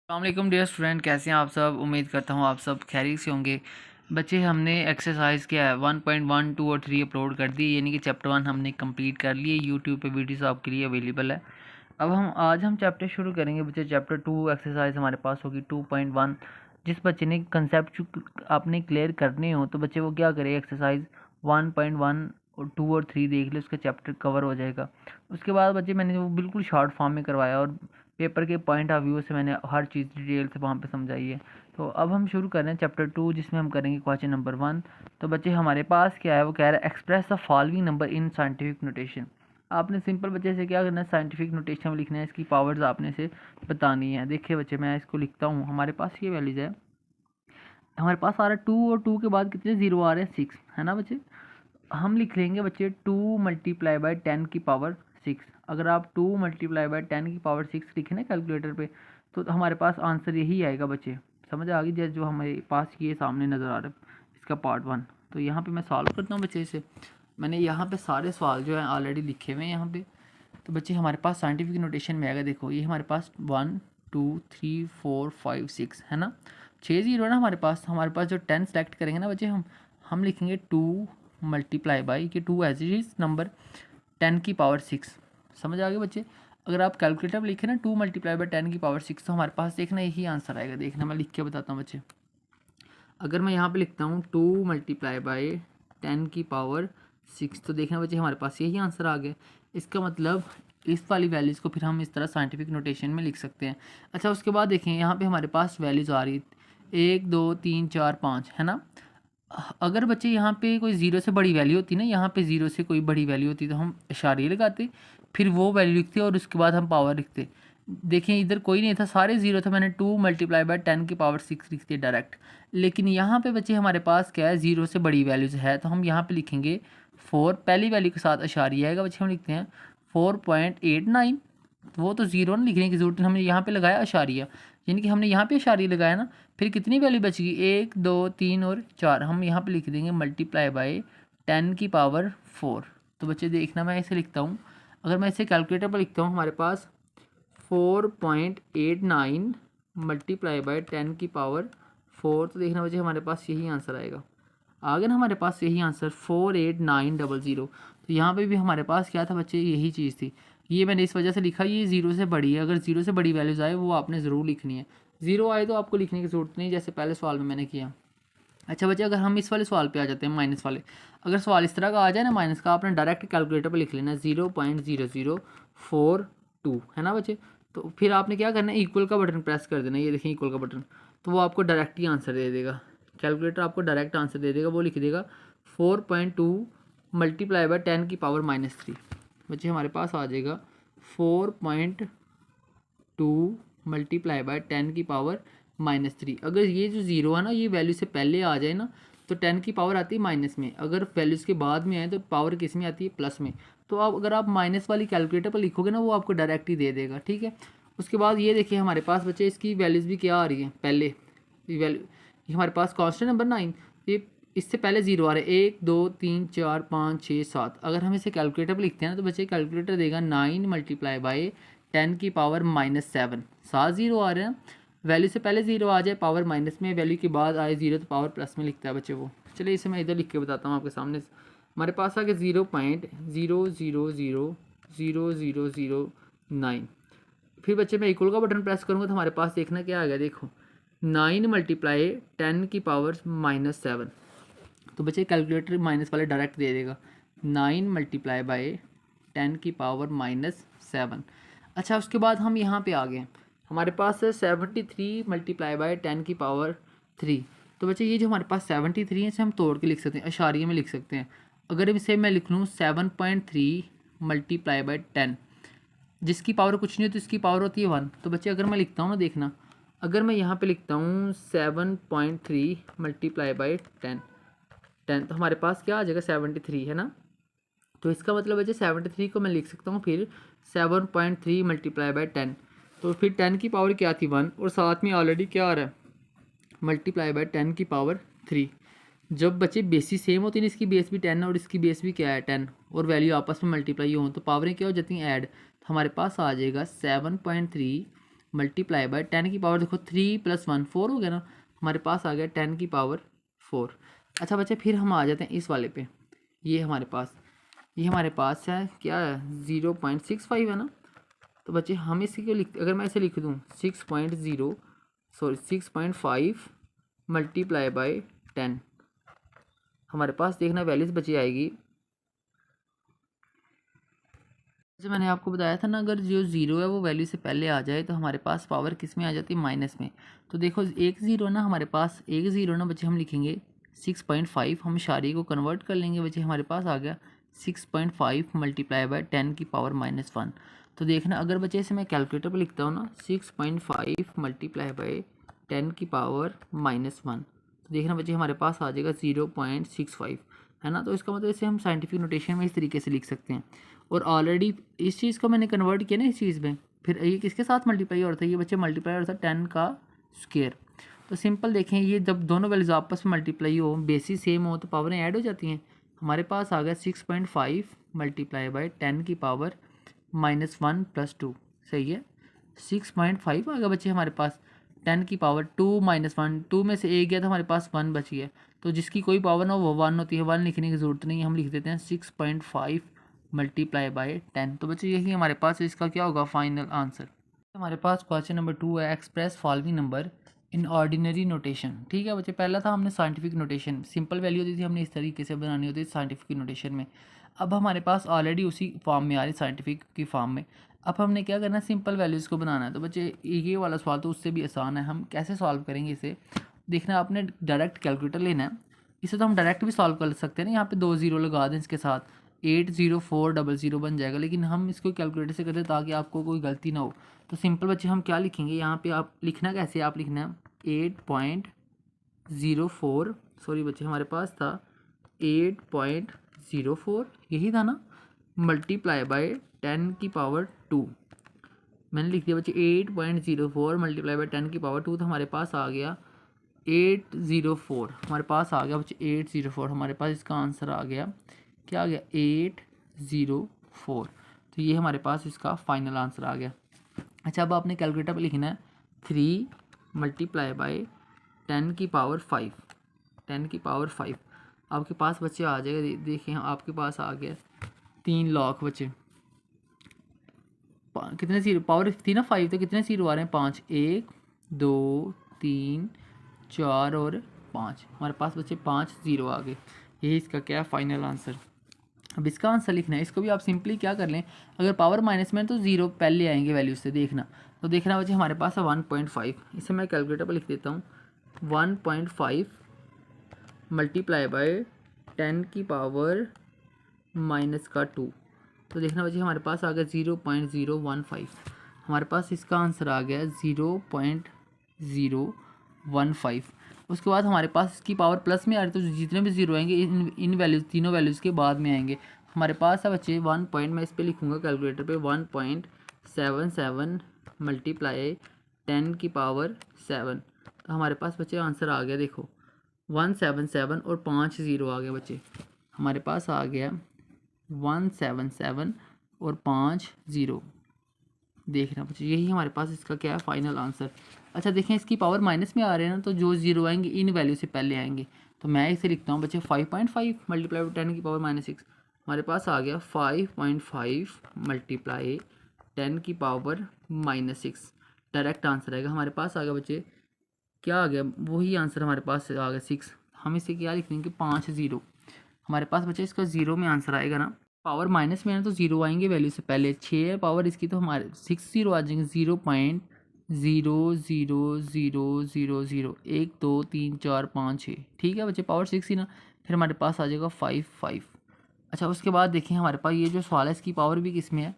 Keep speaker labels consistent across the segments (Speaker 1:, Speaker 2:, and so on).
Speaker 1: अस्सलाम dear student, कैसे हैं आप सब। उम्मीद करता हूँ आप सब खैरियत से होंगे। बच्चे, हमने एक्सरसाइज क्या है 1.1, 2 और 3 अपलोड कर दी, यानी कि चैप्टर 1 हमने कंप्लीट कर लिए। यूट्यूब पे वीडियोस आपके लिए अवेलेबल है। अब आज हम चैप्टर शुरू करेंगे बच्चे। चैप्टर 2 एक्सरसाइज हमारे पास होगी 2.1। जिस बच्चे ने कंसेप्ट आपने क्लियर करने हो तो बच्चे वो क्या करे, एक्सरसाइज 1.1 और 2 और 3 देख ले, उसका चैप्टर कवर हो जाएगा। उसके बाद बच्चे मैंने वो बिल्कुल शॉर्ट फॉर्म में करवाया और पेपर के पॉइंट ऑफ व्यू से मैंने हर चीज़ डिटेल से वहाँ पे समझाई है। तो अब हम शुरू कर रहे हैं चैप्टर 2, जिसमें हम करेंगे क्वेश्चन नंबर 1। तो बच्चे हमारे पास क्या है, वो कह रहा है express the following number in scientific notation. आपने सिंपल बच्चे से क्या करना है, साइंटिफिक नोटेशन में लिखना है, इसकी पावर्स आपने से बतानी है। देखिए बच्चे, मैं इसको लिखता हूँ। हमारे पास ये वैल्यूज़ है, हमारे पास आ रहा है 2 और 2 के बाद कितने ज़ीरो आ रहे हैं, 6 है ना बच्चे। हम लिख लेंगे बच्चे 2 मल्टीप्लाई बाई 10 की पावर 6। अगर आप 2 मल्टीप्लाई बाई 10 की पावर 6 लिखें ना कैलकुलेटर पे, तो हमारे पास आंसर यही आएगा बच्चे। समझ आ गई जैसे जो हमारे पास ये सामने नज़र आ रहा है, इसका पार्ट 1। तो यहाँ पे मैं सॉल्व करता हूँ बच्चे इसे। मैंने यहाँ पे सारे सवाल जो हैं ऑलरेडी लिखे हुए हैं यहाँ पे। तो बच्चे हमारे पास साइंटिफिक नोटेशन में आएगा, देखो ये हमारे पास 1 2 3 4 5 6 है ना, 6 ज़ीरो है ना हमारे पास जो 10 सेलेक्ट करेंगे ना बच्चे, हम लिखेंगे 2 मल्टीप्लाई बाई कि 2 एज इट इज़ नंबर 10 की पावर 6। समझ आ गए बच्चे। अगर आप कैलकुलेटर में लिखें ना 2 मल्टीप्लाई बाई 10 की पावर 6, तो हमारे पास देखना यही आंसर आएगा। देखना मैं लिख के बताता हूँ बच्चे। अगर मैं यहाँ पे लिखता हूँ 2 मल्टीप्लाई बाई 10 की पावर 6, तो देखना बच्चे हमारे पास यही आंसर आ गया। इसका मतलब इस वाली वैल्यूज़ को फिर हम इस तरह साइंटिफिक नोटेशन में लिख सकते हैं। अच्छा, उसके बाद देखें यहाँ पे हमारे पास वैल्यूज़ आ रही 1 2 3 4 5 है ना। अगर बच्चे यहाँ पे कोई ज़ीरो से बड़ी वैल्यू होती ना, यहाँ पे ज़ीरो से कोई बड़ी वैल्यू होती तो हम इशारे लगाते, फिर वो वैल्यू लिखते और उसके बाद हम पावर लिखते। देखें इधर कोई नहीं था, सारे ज़ीरो था, मैंने 2 मल्टीप्लाई बाई 10 की पावर 6 लिख दिया डायरेक्ट। लेकिन यहाँ पे बच्चे हमारे पास क्या है, ज़ीरो से बड़ी वैल्यूज़ है, तो हम यहाँ पे लिखेंगे 4। पहली वैल्यू के साथ इशारिया आएगा बच्चे, हम लिखते हैं 4.89। वो तो ज़ीरो ना लिखने की ज़रूरत नहीं, हमने यहाँ पे लगाया इशारिया, यानी कि हमने यहाँ पे इशारिया लगाया ना। फिर कितनी वैल्यू बच गई, 1 2 3 और 4, हम यहाँ पे लिख देंगे मल्टीप्लाई बाई 10 की पावर 4। तो बच्चे देखना मैं इसे लिखता हूँ, अगर मैं इसे कैलकुलेटर पर लिखता हूँ, हमारे पास 4.89 मल्टीप्लाई बाई 10 की पावर 4। तो देखना बच्चे हमारे पास यही आंसर आएगा। आ गया ना हमारे पास यही आंसर 48900। तो यहाँ पे भी हमारे पास क्या था बच्चे, यही चीज़ थी। ये मैंने इस वजह से लिखा, ये ज़ीरो से बड़ी है। अगर ज़ीरो से बड़ी वैल्यूज़ आए वो आपने ज़रूर लिखनी है, ज़ीरो आए तो आपको लिखने की ज़रूरत नहीं, जैसे पहले सवाल में मैंने किया। अच्छा बच्चे, अगर हम इस वाले सवाल पे आ जाते हैं, माइनस वाले। अगर सवाल इस तरह का आ जाए ना माइनस का, आपने डायरेक्ट कैलकुलेटर पर लिख लेना 0.0042 है ना बच्चे। तो फिर आपने क्या करना है, इक्वल का बटन प्रेस कर देना, ये देखें इक्वल का बटन, तो वो आपको डायरेक्ट ही आंसर दे देगा। कैलकुलेटर आपको डायरेक्ट आंसर दे देगा, वो लिख देगा 4.2 मल्टीप्लाई बाई 10 की पावर -3। बच्चे हमारे पास आ जाएगा 4.2 मल्टीप्लाई बाई 10 की पावर -3। अगर ये जो ज़ीरो है ना, ये वैल्यू से पहले आ जाए ना, तो 10 की पावर आती है माइनस में। अगर वैल्यूज़ के बाद में आए तो पावर किस में आती है, प्लस में। तो आप अगर आप माइनस वाली कैलकुलेटर पर लिखोगे ना, वो आपको डायरेक्ट ही दे देगा, ठीक है। उसके बाद ये देखिए हमारे पास बच्चे इसकी वैल्यूज़ भी क्या आ रही है, पहले वैल्यू ये हमारे पास कांस्टेंट नंबर 9, ये इससे पहले ज़ीरो आ रहा है, 1 2 3 4 5 6 7। अगर हम इसे कैलकुलेटर पर लिखते हैं ना, तो बच्चे कैलकुलेटर देगा 9 मल्टीप्लाई बाई 10 की पावर -7। 7 ज़ीरो आ रहे हैं, वैल्यू से पहले ज़ीरो आ जाए पावर माइनस में, वैल्यू के बाद आए ज़ीरो तो पावर प्लस में लिखता है बच्चे वो। चलिए इसे मैं इधर लिख के बताता हूँ आपके सामने। हमारे पास आ गया 0.0000009। फिर बच्चे मैं इक्वल का बटन प्रेस करूँगा, तो हमारे पास देखना क्या आ गया, देखो 9 मल्टीप्लाई 10 की पावर -7। तो बच्चे कैलकुलेटर माइनस वाले डायरेक्ट दे देगा 9 मल्टीप्लाई बाई 10 की पावर -7। अच्छा, उसके बाद हम यहाँ पे आ गए, हमारे पास है 73 मल्टीप्लाई बाई 10 की पावर 3। तो बच्चे ये जो हमारे पास 73 है, इसे हम तोड़ के लिख सकते हैं, अशारिये में लिख सकते हैं। अगर इसे मैं लिख लूँ 7.3 मल्टीप्लाई बाई 10, जिसकी पावर कुछ नहीं होती, इसकी पावर होती है 1। तो बच्चे अगर मैं लिखता हूँ ना, देखना अगर मैं यहाँ पे लिखता हूँ 7.3 मल्टीप्लाई बाई 10, तो हमारे पास क्या आ जाएगा 73 है ना। तो इसका मतलब बच्चे 73 को मैं लिख सकता हूँ फिर 7.3 मल्टीप्लाई बाई 10। तो फिर 10 की पावर क्या थी 1, और साथ में ऑलरेडी क्या आ रहा है मल्टीप्लाई बाई 10 की पावर 3। जब बच्चे बेसिस सेम होती है, इसकी बेस भी 10 है और इसकी बेस भी क्या है 10, और वैल्यू आपस में मल्टीप्लाई हो तो पावरें क्या हो जाती हैं ऐड। तो हमारे पास आ जाएगा 7.3 मल्टीप्लाई बाय 10 की पावर देखो 3 + 1 4 हो गया ना, हमारे पास आ गया 10 की पावर 4। अच्छा बच्चे फिर हम आ जाते हैं इस वाले पे, ये हमारे पास है क्या है 0.65 है ना। तो बच्चे हम इसी को अगर मैं इसे लिख दूँ 6.5 मल्टीप्लाई बाय 10, हमारे पास देखना वैल्यूज बची आएगी। जैसे मैंने आपको बताया था ना, अगर जो ज़ीरो है वो वैल्यू से पहले आ जाए तो हमारे पास पावर किस में आ जाती है, माइनस में। तो देखो एक ज़ीरो ना हमारे पास, एक ज़ीरो ना बच्चे हम लिखेंगे 6.5, हम इशारे को कन्वर्ट कर लेंगे बच्चे, हमारे पास आ गया 6.5 मल्टीप्लाई बाय 10 की पावर -1। तो देखना अगर बच्चे इसे मैं कैलकुलेटर पर लिखता हूँ ना 6.5 मल्टीप्लाई बाय 10 की पावर -1, तो देखना बच्चे हमारे पास आ जाएगा 0.65 है ना। तो इसका मतलब इसे हम साइंटिफिक नोटेशन में इस तरीके से लिख सकते हैं। और ऑलरेडी इस चीज़ को मैंने कन्वर्ट किया ना इस चीज़ में, फिर ये किसके साथ मल्टीप्लाई हो रहा था, ये बच्चे मल्टीप्लाई हो रहा था 10 का स्क्वायर। तो सिंपल देखें, ये जब दोनों वैल्यूज आपस में मल्टीप्लाई हो, बेसिस सेम हो, तो पावरें ऐड हो जाती हैं। हमारे पास आ गया 6.5 मल्टीप्लाई बाय 10 की पावर -1 + 2, सही है 6.5 आ गया बच्चे हमारे पास। 10 की पावर 2 - 1, 2 में से एक गया तो हमारे पास 1 बची है। तो जिसकी कोई पावर ना हो वो 1 होती है, 1 लिखने की ज़रूरत नहीं है, हम लिख देते हैं 6.5 मल्टीप्लाई बाय 10। तो बच्चे यही हमारे पास इसका क्या होगा फाइनल आंसर। हमारे पास क्वेश्चन नंबर 2 है, express following number in ordinary notation. ठीक है बच्चे, पहला था हमने साइंटिफिक नोटेशन, सिंपल वैल्यू होती थी, हमने इस तरीके से बनानी होती थी साइंटिफिक नोटेशन में। अब हमारे पास ऑलरेडी उसी फॉर्म में आ रही साइंटिफिक की फॉर्म में, अब हमने क्या करना है, सिंपल वैल्यूज़ को बनाना है। तो बच्चे ये वाला सवाल तो उससे भी आसान है, हम कैसे सॉल्व करेंगे इसे, देखना आपने डायरेक्ट कैलकुलेटर लेना है। इसे तो हम डायरेक्ट भी सॉल्व कर सकते हैं ना, यहाँ पे 2 ज़ीरो लगा दें इसके साथ, 80400 बन जाएगा, लेकिन हम इसको कैलकुलेटर से करते ताकि आपको कोई गलती ना हो। तो सिंपल बच्चे हम क्या लिखेंगे यहाँ पे, आप लिखना कैसे, आप लिखना है 8.04, सॉरी बच्चे हमारे पास था 8.04, यही था ना, मल्टीप्लाई बाय 10 की पावर 2। मैंने लिख दिया बच्चे 8.04 मल्टीप्लाई बाय 10 की पावर 2, तो हमारे पास आ गया 804, हमारे पास आ गया बच्चे 804, हमारे पास इसका आंसर आ गया, क्या आ गया 804। तो ये हमारे पास इसका फाइनल आंसर आ गया। अच्छा अब आपने कैलकुलेटर पे लिखना है 3 मल्टीप्लाई बाय 10 की पावर 5, 10 की पावर 5, आपके पास बच्चे आ जाएगा, देखिए आपके पास आ गया 3 लाख बच्चे। कितने ज़ीरो पावर थी ना 5, तो कितने ज़ीरो आ रहे हैं 5, 1 2 3 4 और 5, हमारे पास बच्चे 5 ज़ीरो आ गए। यही इसका क्या फाइनल आंसर। अब इसका आंसर लिखना है, इसको भी आप सिंपली क्या कर लें, अगर पावर माइनस में तो ज़ीरो पहले आएंगे वैल्यू से, देखना। तो देखना बच्चे हमारे पास है 1.5, इसे मैं कैलकुलेटर पर लिख देता हूँ 1.5 मल्टीप्लाई बाय 10 की पावर -2। तो देखना बच्चे हमारे पास आ गया 0.015, हमारे पास इसका आंसर आ गया 0.015। उसके बाद हमारे पास इसकी पावर प्लस में आ रही, तो जितने भी ज़ीरो आएंगे इन वैल्यूज़, तीनों वैल्यूज़ के बाद में आएंगे। हमारे पास है बच्चे 1 पॉइंट, मैं इस पर लिखूँगा कैलकुलेटर पे 1.77 मल्टीप्लाई 10 की पावर 7। तो हमारे पास बच्चे आंसर आ गया, देखो 177 और 5 ज़ीरो आ गए बच्चे, हमारे पास आ गया 177 और 5 ज़ीरो। देखना बच्चे यही हमारे पास इसका क्या है फाइनल आंसर। अच्छा देखें इसकी पावर माइनस में आ रहे हैं ना, तो जो ज़ीरो आएंगे इन वैल्यू से पहले आएंगे। तो मैं इसे लिखता हूँ बच्चे 5.5 मल्टीप्लाई 10 की पावर -6, हमारे पास आ गया 5.5 मल्टीप्लाई 10 की पावर -6, डायरेक्ट आंसर आएगा। हमारे पास आ गया बच्चे क्या आ गया, वही आंसर हमारे पास आ गया 6। हम इसे क्या लिख देंगे 5 ज़ीरो, हमारे पास बच्चे इसका ज़ीरो में आंसर आएगा ना, पावर माइनस में है ना तो ज़ीरो आएंगे वैल्यू से पहले, 6 पावर इसकी तो हमारे 6 ज़ीरो आ जाएंगे, 0.00000, 1 2 3 4 5 6, ठीक है बच्चे पावर 6 ही ना, फिर हमारे पास आ जाएगा 5। अच्छा उसके बाद देखें हमारे पास ये जो सवाल है इसकी पावर भी किस में है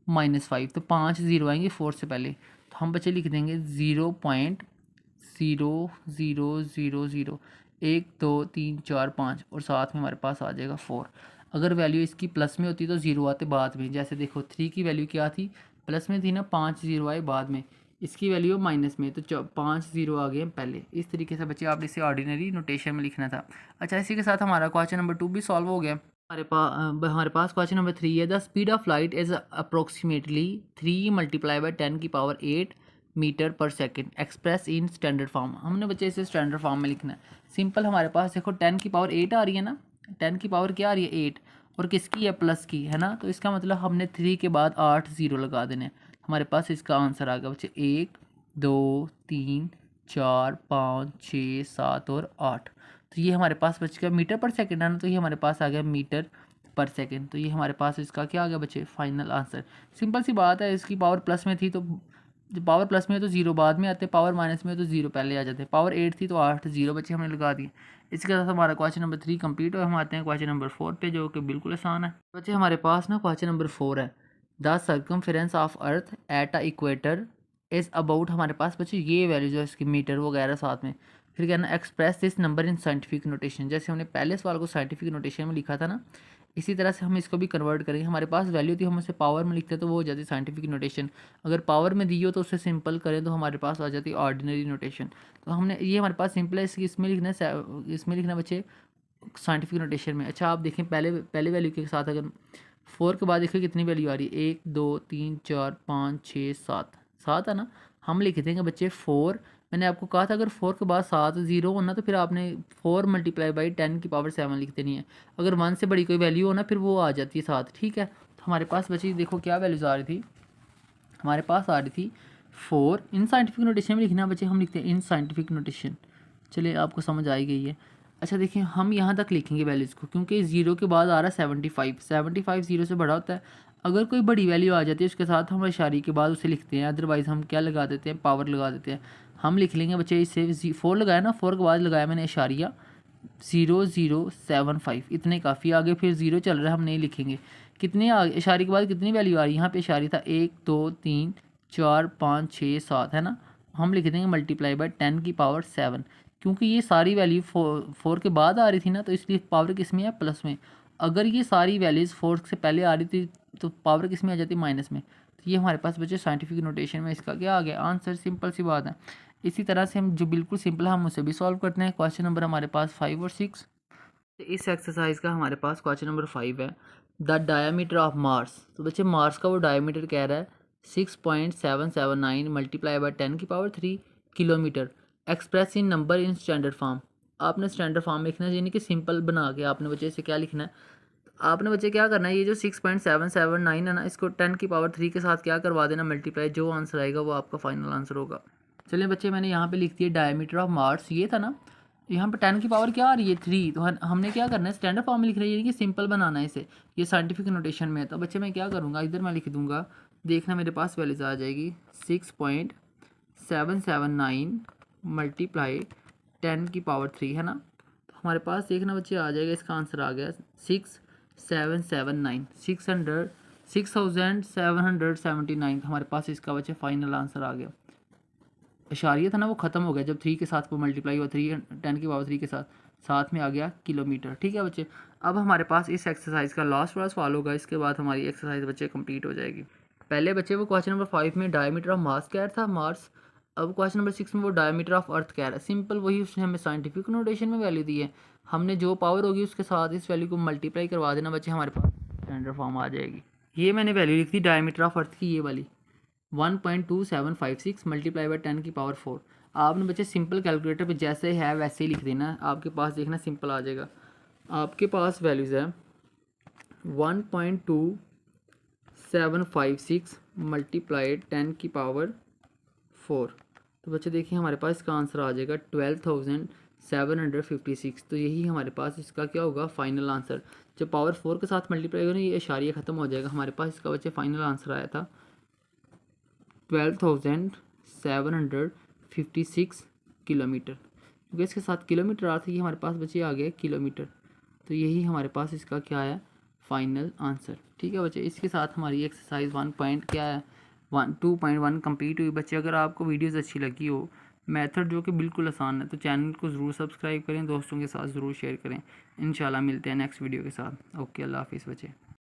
Speaker 1: -5, तो 5 ज़ीरो आएंगे 4 से पहले, तो हम बच्चे लिख देंगे 0.00000, 1 2 3 4 5 और साथ में हमारे पास आ जाएगा 4। अगर वैल्यू इसकी प्लस में होती तो ज़ीरो आते बाद में, जैसे देखो 3 की वैल्यू क्या थी, प्लस में थी ना, 5 ज़ीरो आए बाद में, इसकी वैल्यू माइनस में, तो 5 ज़ीरो आ गए पहले। इस तरीके से बच्चे आपने इसे ऑर्डिनरी नोटेशन में लिखना था। अच्छा इसी के साथ हमारा क्वेश्चन नंबर 2 भी सॉल्व हो गया। हमारे पास क्वेश्चन नंबर 3 है, the speed of light is approximately 3 multiply by 10 की पावर 8 मीटर पर second express in standard form. हमने बच्चे इसे स्टैंडर्ड फॉर्म में लिखना है। सिंपल हमारे पास देखो 10 की पावर 8 आ रही है ना, 10 की पावर क्या आ रही है 8, और किसकी है प्लस की है ना, तो इसका मतलब हमने 3 के बाद 8 0 लगा देने हैं। हमारे पास इसका आंसर आ गया बच्चे 1 2 3 4 5 6 7 और 8। तो ये हमारे पास बच गया मीटर पर सेकंड है ना, तो ये हमारे पास आ गया मीटर पर सेकंड। तो ये हमारे पास इसका क्या आ गया बच्चे फाइनल आंसर। सिंपल सी बात है, इसकी पावर प्लस में थी तो जब पावर प्लस में है तो जीरो बाद में आते, पावर माइनस में है तो जीरो पहले आ जाते। पावर 8 थी तो 8 0 बच्चे हमने लगा दिए। इसके साथ हमारा क्वेश्चन नंबर 3 कंप्लीट हो। हम आते हैं क्वेश्चन नंबर 4 पे, जो कि बिल्कुल आसान है बच्चे। हमारे पास ना क्वेश्चन नंबर 4 है, the circumference of earth at a equator is about. हमारे पास बच्चे ये वैल्यूज है इसकी मीटर वगैरह साथ में। फिर कहना express this number in scientific notation. जैसे हमने पहले सवाल को साइंटिफिक नोटेशन में लिखा था ना, इसी तरह से हम इसको भी कन्वर्ट करेंगे। हमारे पास वैल्यू थी, हम उसे पावर में लिखते तो वो हो जाती साइंटिफिक नोटेशन। अगर पावर में दी हो तो उसे सिंपल करें तो हमारे पास आ जाती ऑर्डिनरी नोटेशन। तो हमने ये हमारे पास सिंपल है, इसमें लिखना इसमें लिखना बच्चे साइंटिफिक नोटेशन में। अच्छा आप देखें पहले वैल्यू के साथ अगर 4 के बाद देखिए कितनी वैल्यू आ रही है, 1 2 3 4 5 6 7 7 है ना। हम लिख देंगे बच्चे 4। मैंने आपको कहा था अगर 4 के बाद 7 0 होना तो फिर आपने 4 मल्टीप्लाई बाई 10 की पावर 7 लिख देनी है। अगर 1 से बड़ी कोई वैल्यू हो ना फिर वो आ जाती है 7, ठीक है। तो हमारे पास बच्चे देखो क्या वैल्यूज़ आ रही थी, हमारे पास आ रही थी 4। इन साइंटिफिक नोटेशन में लिखना बच्चे, हम लिखते हैं इन साइंटिफिक नोटेशन। चलिए आपको समझ आई गई है। अच्छा देखिए हम यहाँ तक लिखेंगे वैल्यूज़ को, क्योंकि ज़ीरो के बाद आ रहा है 75, 75 ज़ीरो से बड़ा होता है। अगर कोई बड़ी वैल्यू आ जाती है उसके साथ हम इशारे के बाद उसे लिखते हैं, अदरवाइज़ हम क्या लगा देते हैं, पावर लगा देते हैं। हम लिख लेंगे बच्चे इससे 4 लगाया ना, 4 के बाद लगाया मैंने इशारिया 0075, इतने काफ़ी आगे फिर ज़ीरो चल रहा है हम नहीं लिखेंगे। कितने आगे इशारे के बाद कितनी वैल्यू आ रही है, यहाँ पे इशारी था 1 2 3 4 5 6 7 है ना। हम लिख देंगे मल्टीप्लाई बाय 10 की पावर 7, क्योंकि ये सारी वैल्यू 4 के बाद आ रही थी ना, तो इसलिए पावर किस में है प्लस में। अगर ये सारी वैल्यूज़ 4 से पहले आ रही थी तो पावर किस में आ जाती माइनस में। तो ये हमारे पास बच्चे साइंटिफिक नोटेशन में इसका क्या आ गया आंसर, सिंपल सी बात है। इसी तरह से हम जो बिल्कुल सिंपल है हम उसे भी सॉल्व करते हैं। क्वेश्चन नंबर हमारे पास 5 और 6। इस एक्सरसाइज का हमारे पास क्वेश्चन नंबर 5 है, द डायमीटर ऑफ मार्स। तो बच्चे मार्स का वो डायमीटर कह रहा है 6.779 मल्टीप्लाई बाय 10 की power 3 kilometre, express in number in standard form. आपने स्टैंडर्ड फॉर्म में लिखना है, यानी कि सिंपल बना के आपने बच्चे से क्या लिखना है, आपने बच्चे क्या करना है, ये जो 6.779 है ना, इसको 10 की पावर 3 के साथ क्या करवा देना मल्टीप्लाई, जो आंसर आएगा वो आपका फाइनल आंसर होगा। चलिए बच्चे मैंने यहाँ पे लिख दिया डायमीटर ऑफ मार्स, ये था ना, यहाँ पे 10 की पावर क्या आ रही है 3, तो हमने क्या करना है स्टैंडर्ड फॉर्म में लिख रही है, यानी कि सिंपल बनाना है इसे। ये साइंटिफिक नोटेशन में है, तो बच्चे मैं क्या करूँगा इधर मैं लिख दूँगा, देखना मेरे पास वैल्यूज आ जाएगी 6.779 मल्टीप्लाई 10 की पावर 3 है ना। तो हमारे पास देखना बच्चे आ जाएगा, इसका आंसर आ गया 6779 6779। हमारे पास इसका बच्चे फाइनल आंसर आ गया। इशारिया था ना वो ख़त्म हो गया जब 3 के साथ वो मल्टीप्लाई हुआ, 3 10 की पावर 3 के साथ में आ गया किलोमीटर, ठीक है बच्चे। अब हमारे पास इस एक्सरसाइज का लास्ट वाला सवाल होगा, इसके बाद हमारी एक्सरसाइज बच्चे कंप्लीट हो जाएगी। पहले बच्चे वो क्वेश्चन नंबर 5 में डायमीटर ऑफ मार्स कह रहा था मार्स, अब क्वेश्चन नंबर 6 में वो डायमीटर ऑफ अर्थ कह रहा है। सिंपल वही उसने हमें साइंटिफिक नोटेशन में वैल्यू दी है, हमने जो पावर होगी उसके साथ इस वैल्यू को मल्टीप्लाई करवा देना बच्चे, हमारे पास स्टैंडर्ड फॉर्म आ जाएगी। ये मैंने वैल्यू लिख दी डायमीटर ऑफ अर्थ की, ये वाली 1.2756 मल्टीप्लाई बाई 10 की पावर 4। आपने बच्चे सिंपल कैलकुलेटर पे जैसे है वैसे ही लिख देना, आपके पास देखना सिंपल आ जाएगा। आपके पास वैल्यूज़ है 1.2756 मल्टीप्लाई 10 की पावर 4। तो बच्चे देखिए हमारे पास इसका आंसर आ जाएगा 12,756। तो यही हमारे पास इसका क्या होगा फाइनल आंसर। जब पावर 4 के साथ मल्टीप्लाई होगा ये इशारिया ख़त्म हो जाएगा। हमारे पास इसका बच्चे फाइनल आंसर आया था 12,756 किलोमीटर, क्योंकि इसके साथ किलोमीटर आ था, ये हमारे पास बच्चे आ गया किलोमीटर। तो यही हमारे पास इसका क्या है फाइनल आंसर, ठीक है बच्चे। इसके साथ हमारी एक्सरसाइज 1 पॉइंट क्या है 2.1 कंप्लीट हुई बच्चे। अगर आपको वीडियोज़ अच्छी लगी हो, मेथड जो कि बिल्कुल आसान है, तो चैनल को ज़रूर सब्सक्राइब करें, दोस्तों के साथ ज़रूर शेयर करें। इंशाल्लाह मिलते हैं नेक्स्ट वीडियो के साथ। ओके अल्लाह हाफिज़ बच्चे।